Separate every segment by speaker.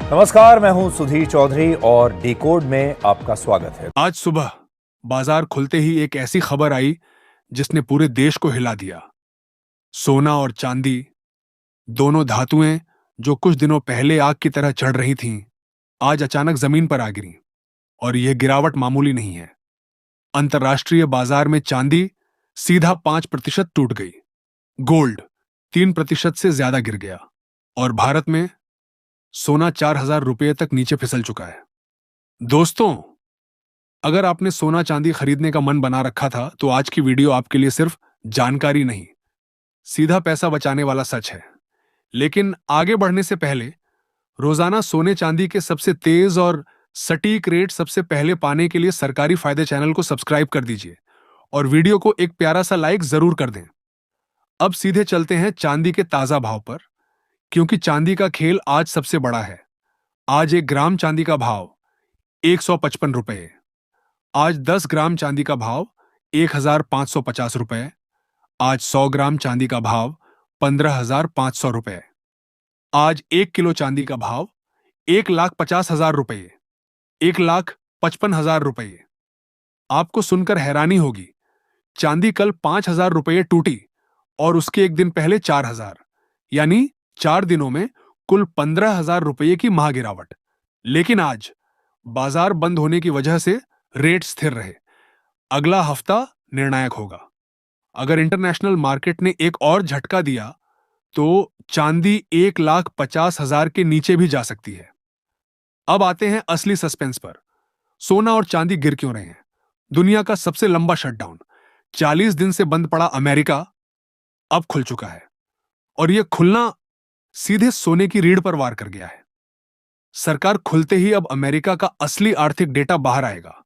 Speaker 1: नमस्कार, मैं हूं सुधीर चौधरी और डिकोड में आपका स्वागत है।
Speaker 2: आज सुबह बाजार खुलते ही एक ऐसी खबर आई जिसने पूरे देश को हिला दिया। सोना और चांदी, दोनों धातुएं जो कुछ दिनों पहले आग की तरह चढ़ रही थीं, आज अचानक जमीन पर आ गिरी। और यह गिरावट मामूली नहीं है। अंतर्राष्ट्रीय बाजार में चांदी सीधा 5% टूट गई, गोल्ड 3% से ज्यादा गिर गया और भारत में सोना 4,000 रुपये तक नीचे फिसल चुका है। दोस्तों, अगर आपने सोना चांदी खरीदने का मन बना रखा था तो आज की वीडियो आपके लिए सिर्फ जानकारी नहीं, सीधा पैसा बचाने वाला सच है। लेकिन आगे बढ़ने से पहले रोजाना सोने चांदी के सबसे तेज और सटीक रेट सबसे पहले पाने के लिए सरकारी फायदे चैनल को सब्सक्राइब कर दीजिए और वीडियो को एक प्यारा सा लाइक जरूर कर दें। अब सीधे चलते हैं चांदी के ताजा भाव पर, क्योंकि चांदी का खेल आज सबसे बड़ा है। आज 1 ग्राम चांदी का भाव 155 रुपये। आज 10 ग्राम चांदी का भाव 1,550 रुपये। आज 100 ग्राम चांदी का भाव 15,500 रुपये। आज 1 किलो चांदी का भाव 1,50,000 रुपये, 1,55,000 रुपये। आपको सुनकर हैरानी होगी, चांदी कल 5,000 रुपये टूटी और उसके एक दिन पहले 4,000, यानी 4 दिनों में कुल 15,000 रुपये की महागिरावट। लेकिन आज बाजार बंद होने की वजह से रेट स्थिर रहे। अगला हफ्ता निर्णायक होगा। अगर इंटरनेशनल मार्केट ने एक और झटका दिया तो चांदी 1,50,000 के नीचे भी जा सकती है। अब आते हैं असली सस्पेंस पर। सोना और चांदी गिर क्यों रहे हैं? दुनिया का सबसे लंबा शटडाउन, 40 दिन से बंद पड़ा अमेरिका अब खुल चुका है और यह खुलना सीधे सोने की रीढ़ पर वार कर गया है। सरकार खुलते ही अब अमेरिका का असली आर्थिक डेटा बाहर आएगा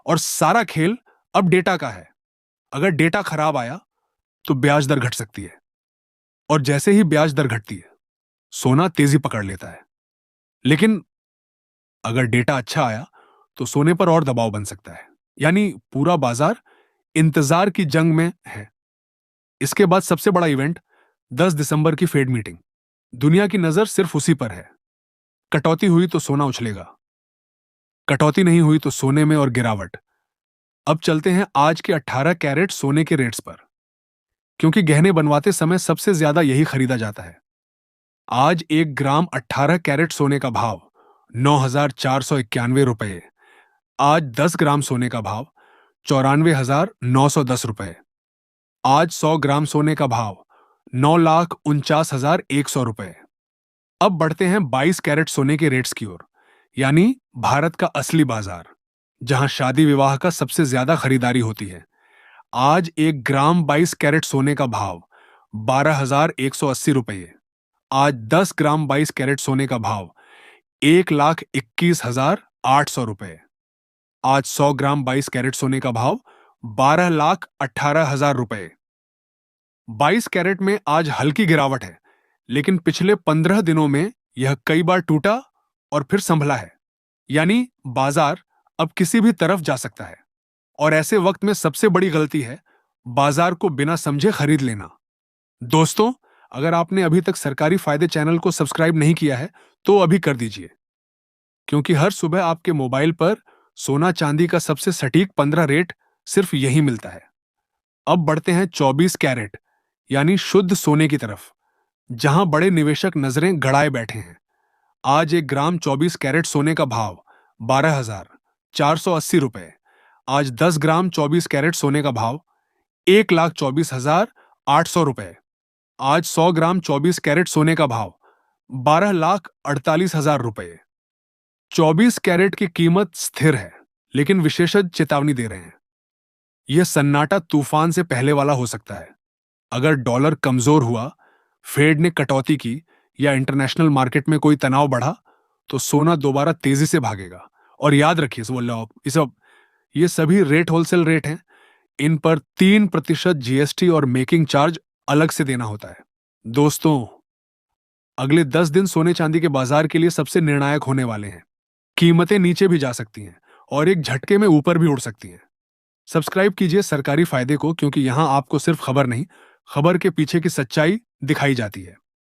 Speaker 2: और सारा खेल अब डेटा का है। अगर डेटा खराब आया तो ब्याज दर घट सकती है और जैसे ही ब्याज दर घटती है, सोना तेजी पकड़ लेता है। लेकिन अगर डेटा अच्छा आया तो सोने पर और दबाव बन सकता है, यानी पूरा बाजार इंतजार की जंग में है। इसके बाद सबसे बड़ा इवेंट 10 दिसंबर की फेड मीटिंग। दुनिया की नजर सिर्फ उसी पर है। कटौती हुई तो सोना उछलेगा, कटौती नहीं हुई तो सोने में और गिरावट। अब चलते हैं आज के 18 कैरेट सोने के रेट्स पर, क्योंकि गहने बनवाते समय सबसे ज्यादा यही खरीदा जाता है। आज 1 ग्राम 18 कैरेट सोने का भाव 9,491 रुपये। आज 10 ग्राम सोने का भाव 94,910 रुपये। आज 100 ग्राम सोने का भाव 9,49,100 रुपये। अब बढ़ते हैं 22 कैरेट सोने के रेट्स की ओर, यानी भारत का असली बाजार, जहां शादी विवाह का सबसे ज्यादा खरीदारी होती है। आज 1 ग्राम 22 कैरेट सोने का भाव 12,180 रुपये। आज 10 ग्राम 22 कैरेट सोने का भाव 1,21,800 रुपये। आज 100 ग्राम 22 कैरेट सोने का भाव 12,18,000 रुपये। 22 कैरेट में आज हल्की गिरावट है, लेकिन पिछले 15 दिनों में यह कई बार टूटा और फिर संभला है, यानी बाजार अब किसी भी तरफ जा सकता है। और ऐसे वक्त में सबसे बड़ी गलती है बाजार को बिना समझे खरीद लेना। दोस्तों, अगर आपने अभी तक सरकारी फायदे चैनल को सब्सक्राइब नहीं किया है तो अभी कर दीजिए, क्योंकि हर सुबह आपके मोबाइल पर सोना चांदी का सबसे सटीक 15 रेट सिर्फ यही मिलता है। अब बढ़ते हैं 24 कैरेट यानी शुद्ध सोने की तरफ, जहां बड़े निवेशक नजरें गड़ाए बैठे हैं। आज 1 ग्राम 24 कैरेट सोने का भाव 12,480 रुपये। आज 10 ग्राम 24 कैरेट सोने का भाव 1,24,800 रुपये। आज 100 ग्राम 24 कैरेट सोने का भाव 12,48,000 रुपये। 24 कैरेट की कीमत स्थिर है, लेकिन विशेषज्ञ चेतावनी दे रहे हैं, यह सन्नाटा तूफान से पहले वाला हो सकता है। अगर डॉलर कमजोर हुआ, फेड ने कटौती की या इंटरनेशनल मार्केट में कोई तनाव बढ़ा तो सोना दोबारा तेजी से भागेगा। और याद रखिए, ये सभी रेट होलसेल रेट हैं। इन पर 3% जीएसटी और मेकिंग चार्ज अलग से देना होता है। दोस्तों, अगले 10 दिन सोने चांदी के बाजार के लिए सबसे निर्णायक होने वाले हैं। कीमतें नीचे भी जा सकती हैं और एक झटके में ऊपर भी उड़ सकती हैं। सब्सक्राइब कीजिए सरकारी फायदे को, क्योंकि यहां आपको सिर्फ खबर नहीं, खबर के पीछे की सच्चाई दिखाई जाती है।